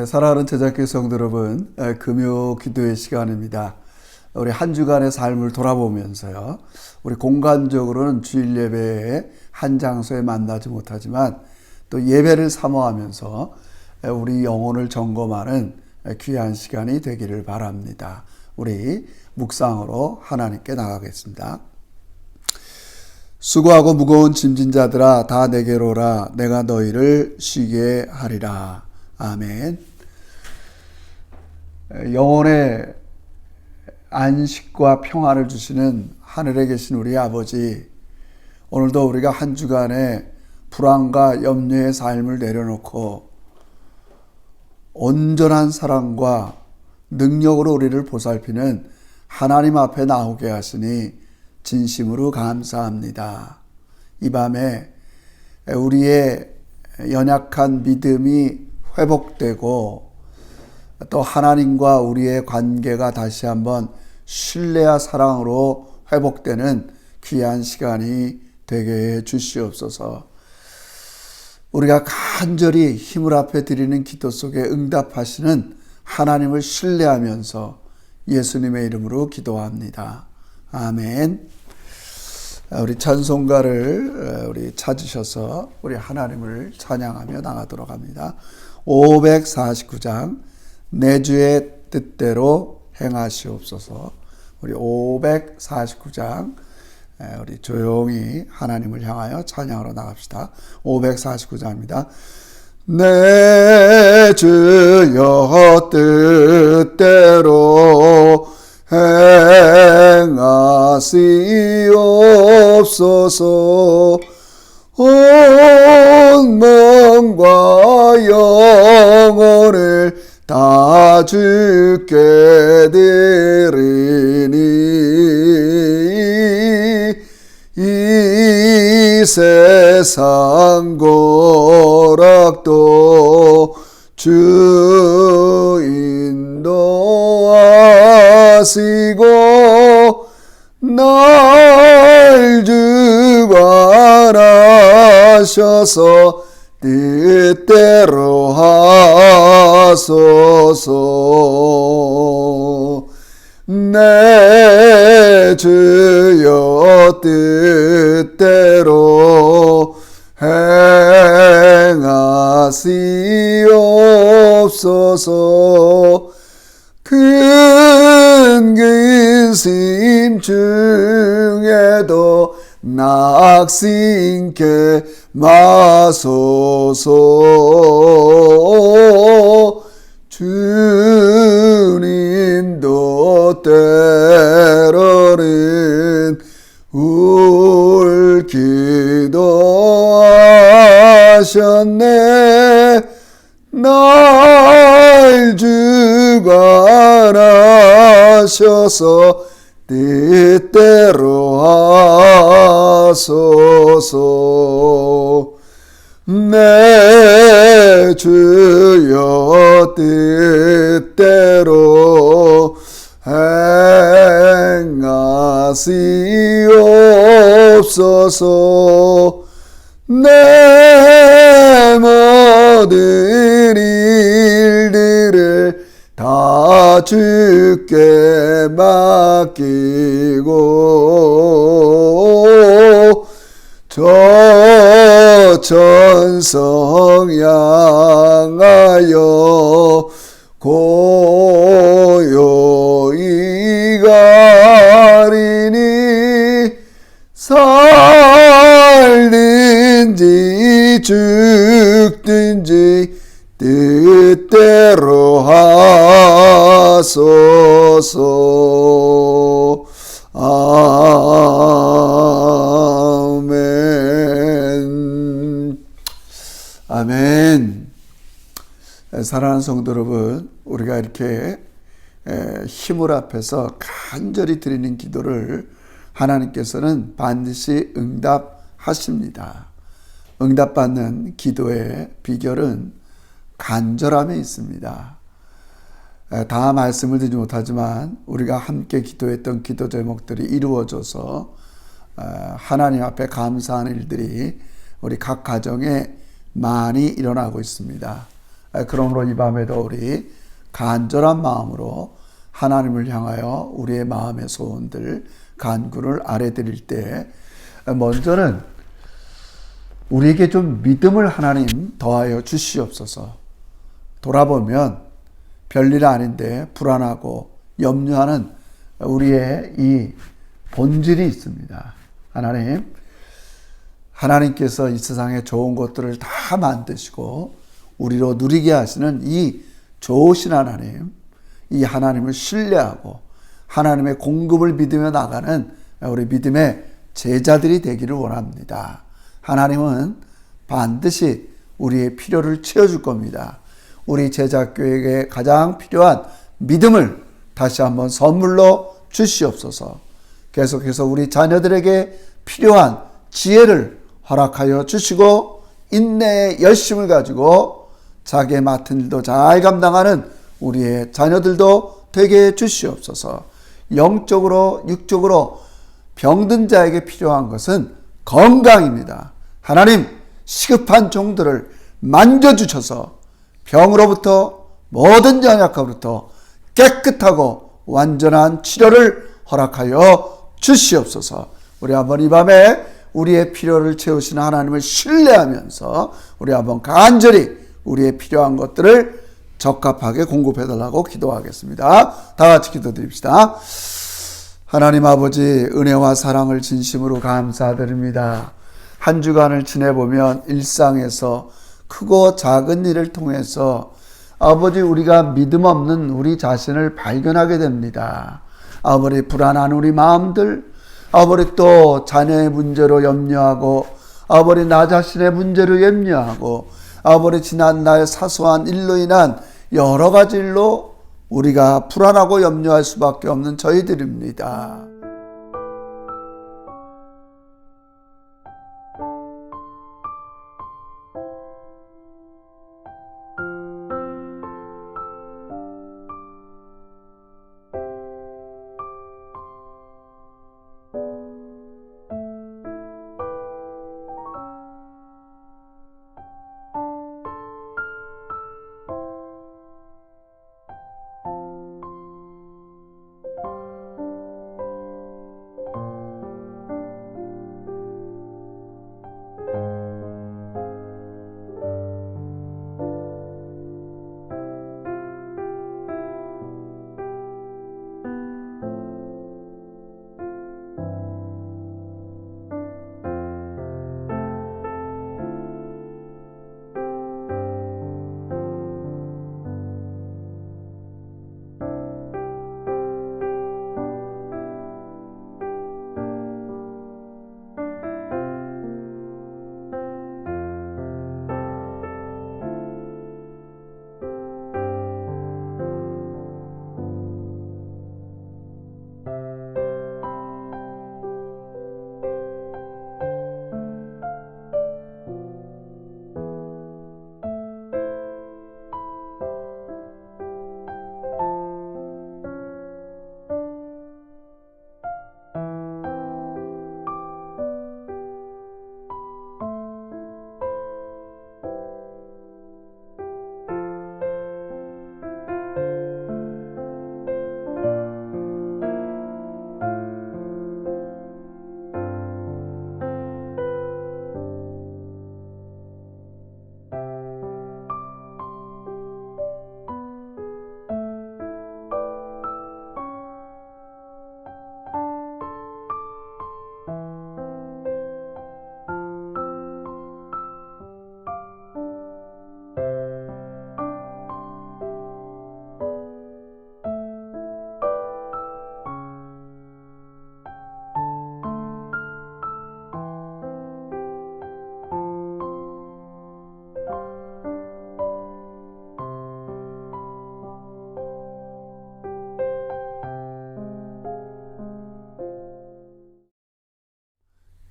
사랑하는 제자교회 성도 여러분, 금요 기도의 시간입니다. 우리 한 주간의 삶을 돌아보면서요, 우리 공간적으로는 주일 예배에 한 장소에 만나지 못하지만 또 예배를 사모하면서 우리 영혼을 점검하는 귀한 시간이 되기를 바랍니다. 우리 묵상으로 하나님께 나가겠습니다. 수고하고 무거운 짐진 자들아 다 내게로 오라. 내가 너희를 쉬게 하리라. 아멘. 영혼의 안식과 평안을 주시는 하늘에 계신 우리 아버지, 오늘도 우리가 한 주간의 불안과 염려의 삶을 내려놓고 온전한 사랑과 능력으로 우리를 보살피는 하나님 앞에 나오게 하시니 진심으로 감사합니다. 이 밤에 우리의 연약한 믿음이 회복되고 또 하나님과 우리의 관계가 다시 한번 신뢰와 사랑으로 회복되는 귀한 시간이 되게 해 주시옵소서. 우리가 간절히 힘을 앞에 드리는 기도 속에 응답하시는 하나님을 신뢰하면서 예수님의 이름으로 기도합니다. 아멘. 우리 찬송가를 우리 찾으셔서 우리 하나님을 찬양하며 나가도록 합니다. 549장 내 주의 뜻대로 행하시옵소서. 우리 549장 우리 조용히 하나님을 향하여 찬양으로 나갑시다. 549장입니다. 내 주여 뜻대로 행하시옵소서. 온 몸과 영혼을 다 주께 드리니 이 세상 고락도 주 인도하시고 날 주관하셔서 뜻대로 하소서. 내 주여 뜻대로 행하시옵소서. 큰 근심 중에도 낙심케 마소서. 주님도 때로는 울기도 하셨네. 날 주관하셔서 뜻대로 하소서. 내 주여 뜻대로 행하시옵소서. 내 모든 일들을 다 주께 맡기고 저 천성 향하여 고요히 가리니 살든지 죽든지 뜻대로 하소서. 아멘. 아멘. 사랑하는 성도 여러분, 우리가 이렇게 힘을 앞에서 간절히 드리는 기도를 하나님께서는 반드시 응답하십니다. 응답받는 기도의 비결은 간절함에 있습니다. 다 말씀을 드리지 못하지만 우리가 함께 기도했던 기도 제목들이 이루어져서 하나님 앞에 감사하는 일들이 우리 각 가정에 많이 일어나고 있습니다. 그러므로 이 밤에도 우리 간절한 마음으로 하나님을 향하여 우리의 마음의 소원들 간구를 아뢰드릴 때 먼저는 우리에게 좀 믿음을 하나님 더하여 주시옵소서. 돌아보면 별일 아닌데 불안하고 염려하는 우리의 이 본질이 있습니다. 하나님께서 이 세상에 좋은 것들을 다 만드시고 우리로 누리게 하시는 이 좋으신 하나님, 이 하나님을 신뢰하고 하나님의 공급을 믿으며 나가는 우리 믿음의 제자들이 되기를 원합니다. 하나님은 반드시 우리의 필요를 채워줄 겁니다. 우리 제자교회에게 가장 필요한 믿음을 다시 한번 선물로 주시옵소서. 계속해서 우리 자녀들에게 필요한 지혜를 허락하여 주시고 인내의 열심을 가지고 자기의 맡은 일도 잘 감당하는 우리의 자녀들도 되게 해 주시옵소서. 영적으로 육적으로 병든 자에게 필요한 것은 건강입니다. 하나님, 시급한 종들을 만져주셔서 병으로부터 모든 연약함으로부터 깨끗하고 완전한 치료를 허락하여 주시옵소서. 우리 한번 이 밤에 우리의 필요를 채우시는 하나님을 신뢰하면서 우리 한번 간절히 우리의 필요한 것들을 적합하게 공급해달라고 기도하겠습니다. 다 같이 기도드립시다. 하나님 아버지, 은혜와 사랑을 진심으로 감사드립니다. 한 주간을 지내보면 일상에서 크고 작은 일을 통해서 아버지, 우리가 믿음 없는 우리 자신을 발견하게 됩니다. 아버지, 불안한 우리 마음들, 아버지 또 자녀의 문제로 염려하고 아버지 나 자신의 문제로 염려하고 아버지 지난 날 사소한 일로 인한 여러 가지 일로 우리가 불안하고 염려할 수밖에 없는 저희들입니다.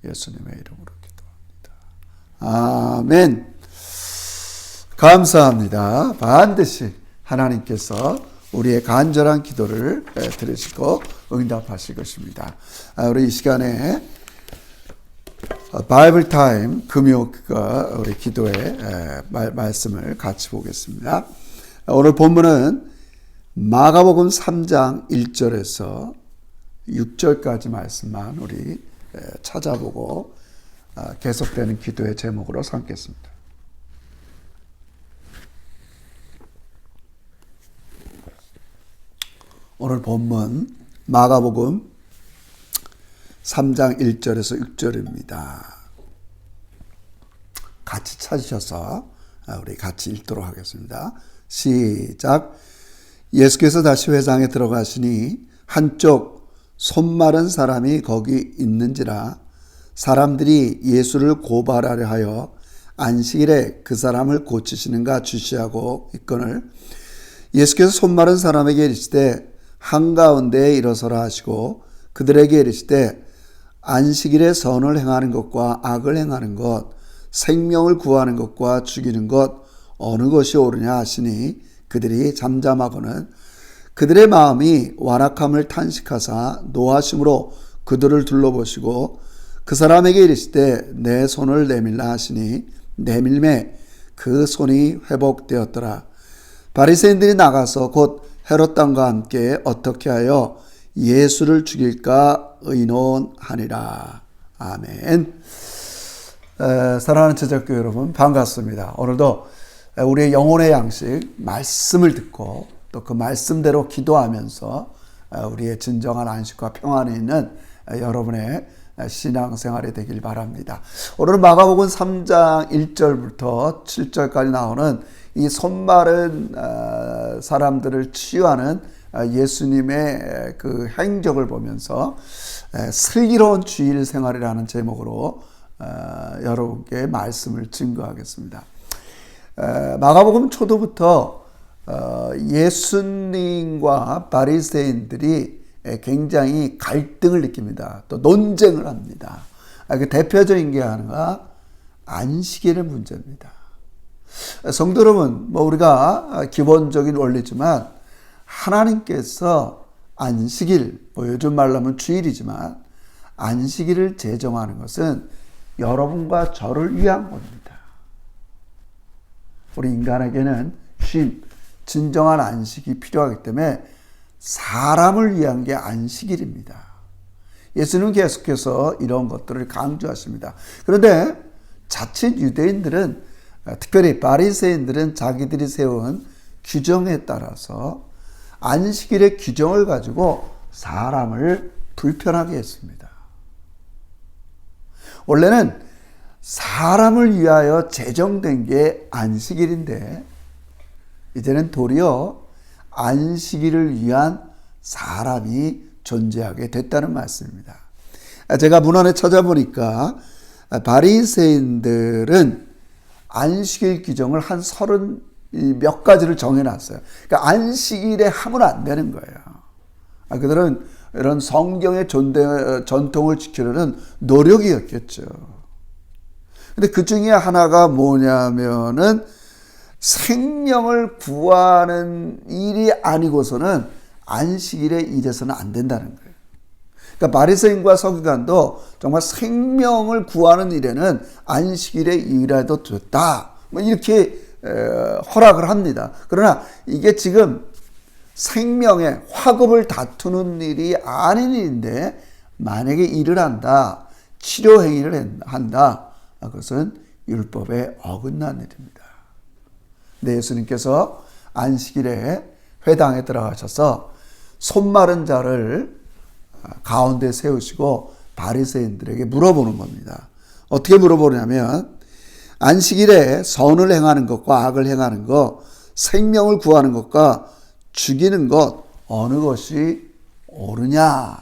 예수님의 이름으로 기도합니다. 아멘. 감사합니다. 반드시 하나님께서 우리의 간절한 기도를 들으시고 응답하실 것입니다. 우리 이 시간에 바이블 타임 금요 우리 기도의 말씀을 같이 보겠습니다. 오늘 본문은 마가복음 3장 1절에서 6절까지 말씀만 우리 찾아보고 계속되는 기도의 제목으로 삼겠습니다. 오늘 본문 마가복음 3장 1절에서 6절입니다. 같이 찾으셔서 우리 같이 읽도록 하겠습니다. 시작. 예수께서 다시 회당에 들어가시니 한쪽 손 마른 사람이 거기 있는지라 사람들이 예수를 고발하려 하여 안식일에 그 사람을 고치시는가 주시하고 있거늘 예수께서 손 마른 사람에게 이르시되 한가운데에 일어서라 하시고 그들에게 이르시되 안식일에 선을 행하는 것과 악을 행하는 것, 생명을 구하는 것과 죽이는 것 어느 것이 옳으냐 하시니 그들이 잠잠하고는 그들의 마음이 완악함을 탄식하사 노하심으로 그들을 둘러보시고 그 사람에게 이르시되 내 손을 내밀라 하시니 내밀매 그 손이 회복되었더라. 바리새인들이 나가서 곧 헤롯 왕과 함께 어떻게 하여 예수를 죽일까 의논하니라. 아멘. 사랑하는 제작교 여러분 반갑습니다. 오늘도 우리의 영혼의 양식 말씀을 듣고 또 그 말씀대로 기도하면서 우리의 진정한 안식과 평안이 있는 여러분의 신앙생활이 되길 바랍니다. 오늘은 마가복음 3장 1절부터 7절까지 나오는 이 손마른 사람들을 치유하는 예수님의 그 행적을 보면서 슬기로운 주일 생활이라는 제목으로 여러분께 말씀을 증거하겠습니다. 마가복음 초도부터 예수님과 바리새인들이 굉장히 갈등을 느낍니다. 또 논쟁을 합니다. 그 대표적인 게 하나가 안식일의 문제입니다. 성도 여러분, 우리가 기본적인 원리지만 하나님께서 안식일, 요즘 말로 하면 주일이지만 안식일을 제정하는 것은 여러분과 저를 위한 겁니다. 우리 인간에게는 쉼, 진정한 안식이 필요하기 때문에 사람을 위한 게 안식일입니다. 예수님은 계속해서 이런 것들을 강조하십니다. 그런데 자칫 유대인들은, 특별히 바리새인들은 자기들이 세운 규정에 따라서 안식일의 규정을 가지고 사람을 불편하게 했습니다. 원래는 사람을 위하여 제정된 게 안식일인데 이제는 도리어 안식일을 위한 사람이 존재하게 됐다는 말씀입니다. 제가 문헌에 찾아보니까 바리새인들은 안식일 규정을 한 30 몇 가지를 정해놨어요. 그러니까 안식일에 하면 안 되는 거예요. 그들은 이런 성경의 전통을 지키려는 노력이었겠죠. 근데 그 중에 하나가 뭐냐면은 생명을 구하는 일이 아니고서는 안식일에 일해서는 안 된다는 거예요. 그러니까 바리새인과 서기관도 정말 생명을 구하는 일에는 안식일에 일해도 됐다. 이렇게 허락을 합니다. 그러나 이게 지금 생명의 화급을 다투는 일이 아닌 일인데 만약에 일을 한다, 치료 행위를 한다, 그것은 율법에 어긋난 일입니다. 근데 예수님께서 안식일에 회당에 들어가셔서 손 마른 자를 가운데 세우시고 바리새인들에게 물어보는 겁니다. 어떻게 물어보냐면 안식일에 선을 행하는 것과 악을 행하는 것, 생명을 구하는 것과 죽이는 것 어느 것이 옳으냐?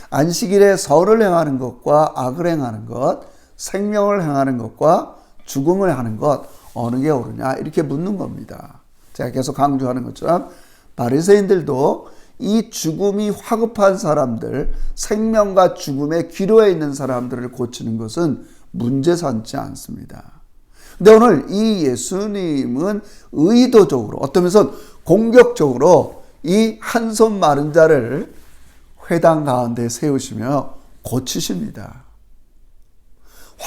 안식일에 선을 행하는 것과 악을 행하는 것, 생명을 행하는 것과 죽음을 하는 것 어느 게 옳으냐? 이렇게 묻는 겁니다. 제가 계속 강조하는 것처럼 바리새인들도 이 죽음이 화급한 사람들, 생명과 죽음의 기로에 있는 사람들을 고치는 것은 문제 삼지 않습니다. 근데 오늘 이 예수님은 의도적으로, 어떤 면에서 공격적으로 이 한 손 마른 자를 회당 가운데 세우시며 고치십니다.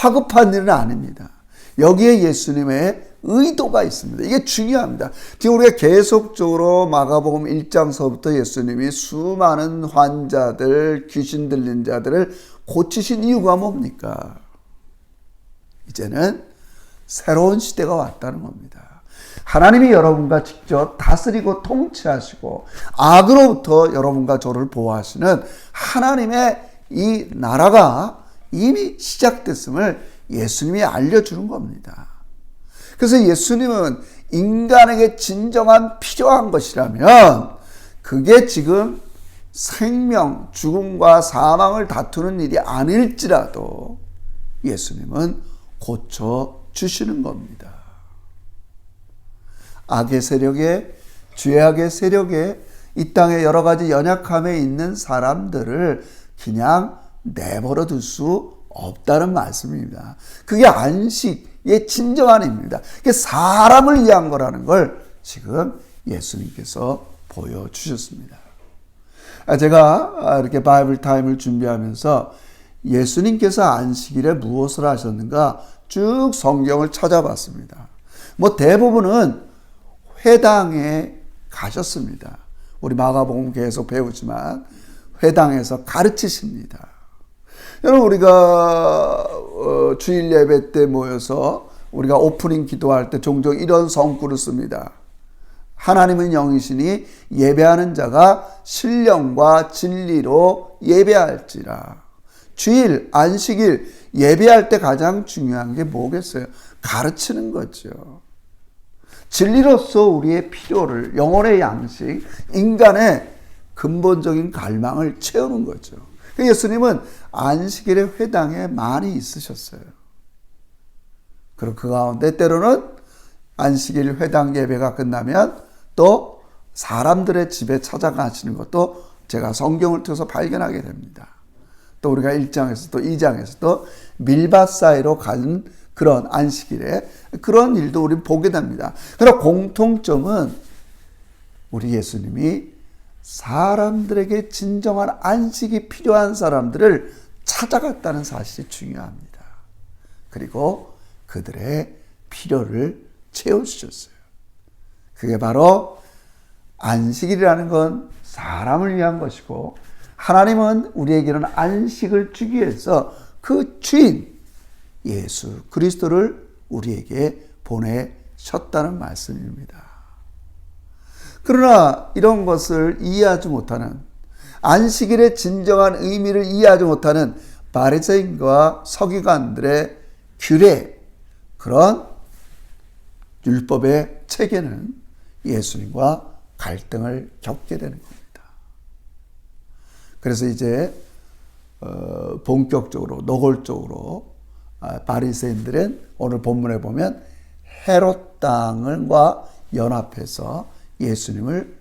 화급한 일은 아닙니다. 여기에 예수님의 의도가 있습니다. 이게 중요합니다. 지금 우리가 계속적으로 마가복음 1장서부터 예수님이 수많은 환자들, 귀신 들린 자들을 고치신 이유가 뭡니까? 이제는 새로운 시대가 왔다는 겁니다. 하나님이 여러분과 직접 다스리고 통치하시고 악으로부터 여러분과 저를 보호하시는 하나님의 이 나라가 이미 시작됐음을 예수님이 알려주는 겁니다. 그래서 예수님은 인간에게 진정한 필요한 것이라면 그게 지금 생명, 죽음과 사망을 다투는 일이 아닐지라도 예수님은 고쳐주시는 겁니다. 악의 세력에, 죄악의 세력에, 이 땅에 여러 가지 연약함에 있는 사람들을 그냥 내버려 둘 수 없다는 말씀입니다. 그게 안식의 진정한 의미입니다. 그게 사람을 위한 거라는 걸 지금 예수님께서 보여주셨습니다. 제가 이렇게 바이블 타임을 준비하면서 예수님께서 안식일에 무엇을 하셨는가 쭉 성경을 찾아봤습니다. 대부분은 회당에 가셨습니다. 우리 마가복음 계속 배우지만 회당에서 가르치십니다. 여러분, 우리가 주일 예배 때 모여서 우리가 오프닝 기도할 때 종종 이런 성구를 씁니다. 하나님은 영이시니 예배하는 자가 신령과 진리로 예배할지라. 주일, 안식일 예배할 때 가장 중요한 게 뭐겠어요? 가르치는 거죠. 진리로서 우리의 필요를, 영혼의 양식, 인간의 근본적인 갈망을 채우는 거죠. 예수님은 안식일에 회당에 많이 있으셨어요. 그리고 그 가운데 때로는 안식일 회당 예배가 끝나면 또 사람들의 집에 찾아가시는 것도 제가 성경을 통해서 발견하게 됩니다. 또 우리가 1장에서 또 2장에서 또 밀밭 사이로 가는 그런 안식일에 그런 일도 우리는 보게 됩니다. 그러나 공통점은 우리 예수님이 사람들에게 진정한 안식이 필요한 사람들을 찾아갔다는 사실이 중요합니다. 그리고 그들의 필요를 채워주셨어요. 그게 바로 안식일이라는 건 사람을 위한 것이고 하나님은 우리에게는 안식을 주기 위해서 그 주인 예수 그리스도를 우리에게 보내셨다는 말씀입니다. 그러나 이런 것을 이해하지 못하는, 안식일의 진정한 의미를 이해하지 못하는 바리새인과 서기관들의 규례, 그런 율법의 체계는 예수님과 갈등을 겪게 되는 겁니다. 그래서 이제 본격적으로 노골적으로 바리새인들은 오늘 본문에 보면 헤롯 당과 연합해서 예수님을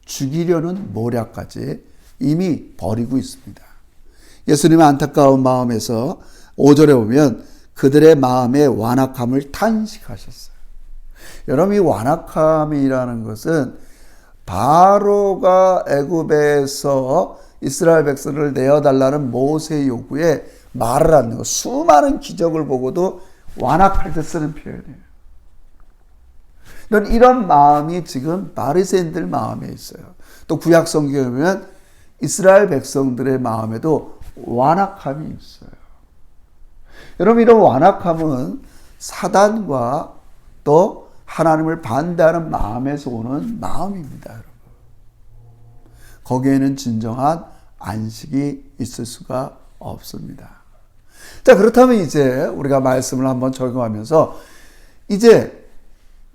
죽이려는 모략까지 이미 벌이고 있습니다. 예수님의 안타까운 마음에서 5절에 보면 그들의 마음의 완악함을 탄식하셨어요. 여러분, 이 완악함이라는 것은 바로가 애굽에서 이스라엘 백성을 내어달라는 모세의 요구에 말을 하는 것, 수많은 기적을 보고도 완악할 때 쓰는 표현이에요. 이런 마음이 지금 바리새인들 마음에 있어요. 또 구약 성경에 보면 이스라엘 백성들의 마음에도 완악함이 있어요. 여러분, 이런 완악함은 사단과 또 하나님을 반대하는 마음에서 오는 마음입니다. 여러분. 거기에는 진정한 안식이 있을 수가 없습니다. 자, 그렇다면 이제 우리가 말씀을 한번 적용하면서 이제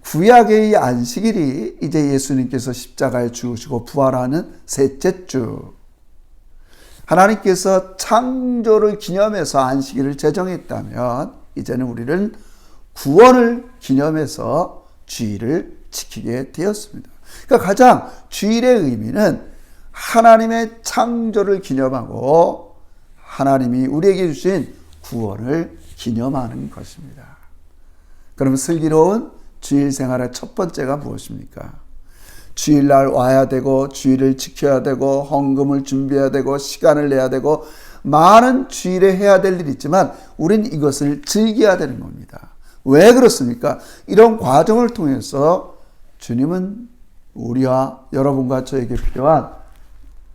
구약의 이 안식일이 이제 예수님께서 십자가에 죽으시고 부활하는 셋째 주, 하나님께서 창조를 기념해서 안식일을 제정했다면 이제는 우리는 구원을 기념해서 주일을 지키게 되었습니다. 그러니까 가장 주일의 의미는 하나님의 창조를 기념하고 하나님이 우리에게 주신 구원을 기념하는 것입니다. 그러면 슬기로운 주일 생활의 첫 번째가 무엇입니까? 주일날 와야 되고 주일을 지켜야 되고 헌금을 준비해야 되고 시간을 내야 되고 많은 주일에 해야 될 일이 있지만 우린 이것을 즐겨야 되는 겁니다. 왜 그렇습니까? 이런 과정을 통해서 주님은 우리와 여러분과 저에게 필요한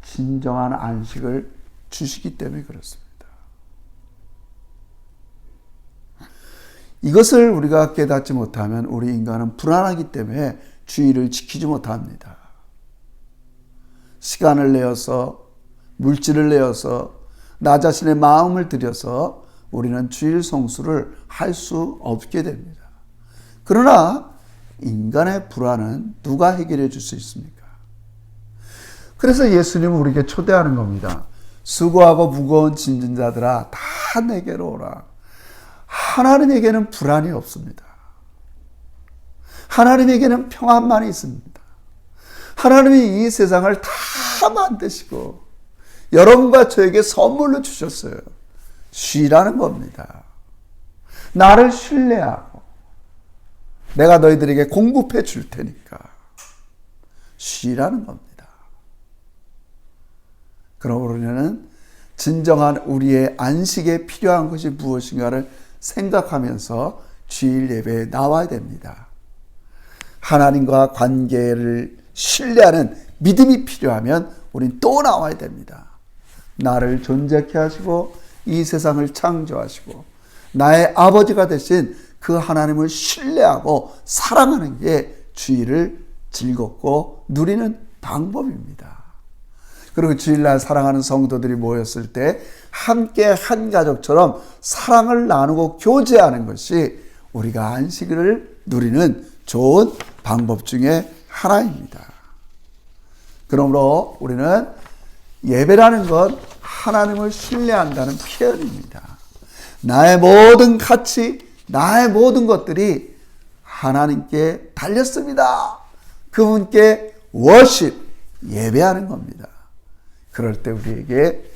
진정한 안식을 주시기 때문에 그렇습니다. 이것을 우리가 깨닫지 못하면 우리 인간은 불안하기 때문에 주의를 지키지 못합니다. 시간을 내어서, 물질을 내어서, 나 자신의 마음을 들여서 우리는 주일 성수를 할 수 없게 됩니다. 그러나 인간의 불안은 누가 해결해 줄 수 있습니까? 그래서 예수님은 우리에게 초대하는 겁니다. 수고하고 무거운 짐진 자들아 다 내게로 오라. 하나님에게는 불안이 없습니다. 하나님에게는 평안만이 있습니다. 하나님이 이 세상을 다 만드시고 여러분과 저에게 선물로 주셨어요. 쉬라는 겁니다. 나를 신뢰하고 내가 너희들에게 공급해 줄 테니까 쉬라는 겁니다. 그럼 우리는 진정한 우리의 안식에 필요한 것이 무엇인가를 생각하면서 주일 예배에 나와야 됩니다. 하나님과 관계를 신뢰하는 믿음이 필요하면 우린 또 나와야 됩니다. 나를 존재케 하시고 이 세상을 창조하시고 나의 아버지가 되신 그 하나님을 신뢰하고 사랑하는 게 주일을 즐겁고 누리는 방법입니다. 그리고 주일날 사랑하는 성도들이 모였을 때 함께 한 가족처럼 사랑을 나누고 교제하는 것이 우리가 안식을 누리는 좋은 방법 중에 하나입니다. 그러므로 우리는 예배라는 것 하나님을 신뢰한다는 표현입니다. 나의 모든 가치, 나의 모든 것들이 하나님께 달렸습니다. 그분께 워십, 예배하는 겁니다. 그럴 때 우리에게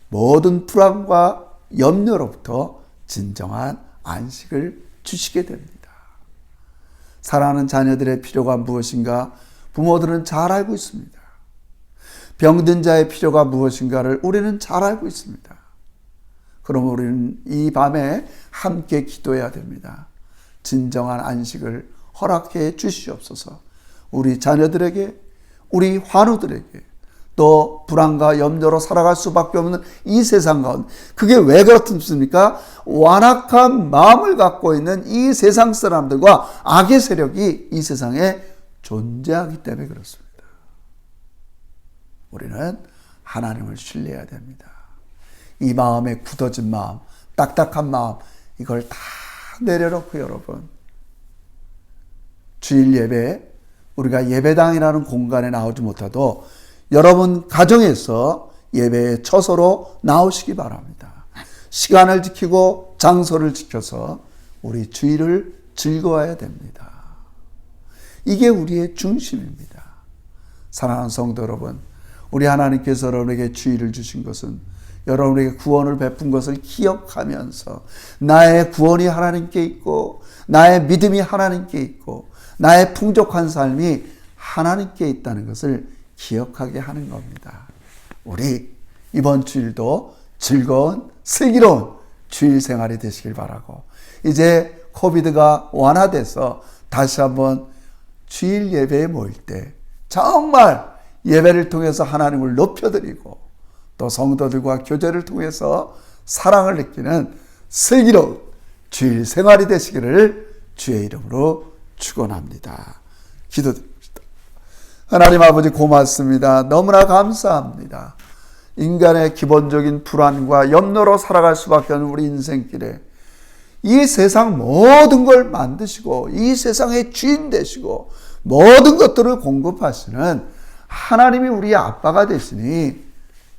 모든 불안과 염려로부터 진정한 안식을 주시게 됩니다. 사랑하는 자녀들의 필요가 무엇인가 부모들은 잘 알고 있습니다. 병든 자의 필요가 무엇인가를 우리는 잘 알고 있습니다. 그럼 우리는 이 밤에 함께 기도해야 됩니다. 진정한 안식을 허락해 주시옵소서. 우리 자녀들에게, 우리 환우들에게, 또 불안과 염려로 살아갈 수밖에 없는 이 세상 가운데, 그게 왜 그렇습니까? 완악한 마음을 갖고 있는 이 세상 사람들과 악의 세력이 이 세상에 존재하기 때문에 그렇습니다. 우리는 하나님을 신뢰해야 됩니다. 이 마음에 굳어진 마음, 딱딱한 마음, 이걸 다 내려놓고 여러분, 주일 예배, 우리가 예배당이라는 공간에 나오지 못해도 여러분 가정에서 예배의 처소로 나오시기 바랍니다. 시간을 지키고 장소를 지켜서 우리 주일을 즐거워야 됩니다. 이게 우리의 중심입니다. 사랑하는 성도 여러분, 우리 하나님께서 여러분에게 주일을 주신 것은 여러분에게 구원을 베푼 것을 기억하면서 나의 구원이 하나님께 있고 나의 믿음이 하나님께 있고 나의 풍족한 삶이 하나님께 있다는 것을 기억하게 하는 겁니다. 우리 이번 주일도 즐거운 슬기로운 주일 생활이 되시길 바라고, 이제 코비드가 완화돼서 다시 한번 주일 예배에 모일 때 정말 예배를 통해서 하나님을 높여드리고 또 성도들과 교제를 통해서 사랑을 느끼는 슬기로운 주일 생활이 되시기를 주의 이름으로 축원합니다. 기도드립니다. 하나님 아버지 고맙습니다. 너무나 감사합니다. 인간의 기본적인 불안과 염려로 살아갈 수밖에 없는 우리 인생길에 이 세상 모든 걸 만드시고 이 세상의 주인 되시고 모든 것들을 공급하시는 하나님이 우리의 아빠가 되시니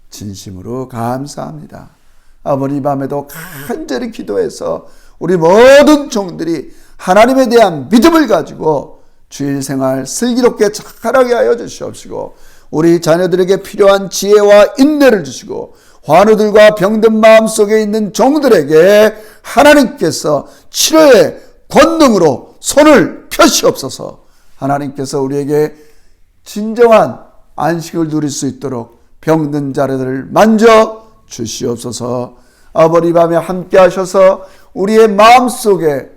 진심으로 감사합니다. 아버지, 이 밤에도 간절히 기도해서 우리 모든 종들이 하나님에 대한 믿음을 가지고 주일 생활 슬기롭게 착하게 하여 주시옵시고, 우리 자녀들에게 필요한 지혜와 인내를 주시고 환우들과 병든 마음속에 있는 종들에게 하나님께서 치료의 권능으로 손을 펴시옵소서. 하나님께서 우리에게 진정한 안식을 누릴 수 있도록 병든 자들을 만져 주시옵소서. 아버지, 이 밤에 함께 하셔서 우리의 마음속에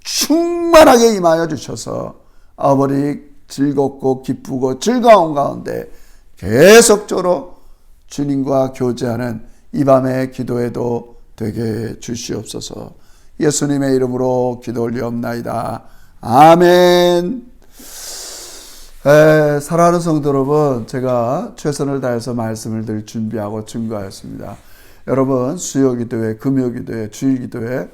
충만하게 임하여 주셔서 아버지, 즐겁고 기쁘고 즐거운 가운데 계속적으로 주님과 교제하는 이 밤의 기도에도 되게 주시옵소서. 예수님의 이름으로 기도 올리옵나이다. 아멘. 사랑하는 성도 여러분, 제가 최선을 다해서 말씀을 드릴 준비하고 증거하였습니다. 여러분, 수요기도회, 금요기도회, 주일기도회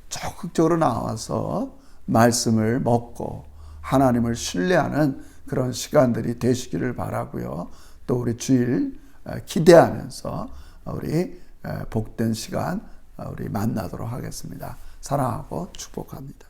적극적으로 나와서 말씀을 먹고 하나님을 신뢰하는 그런 시간들이 되시기를 바라고요. 또 우리 주일 기대하면서 우리 복된 시간 우리 만나도록 하겠습니다. 사랑하고 축복합니다.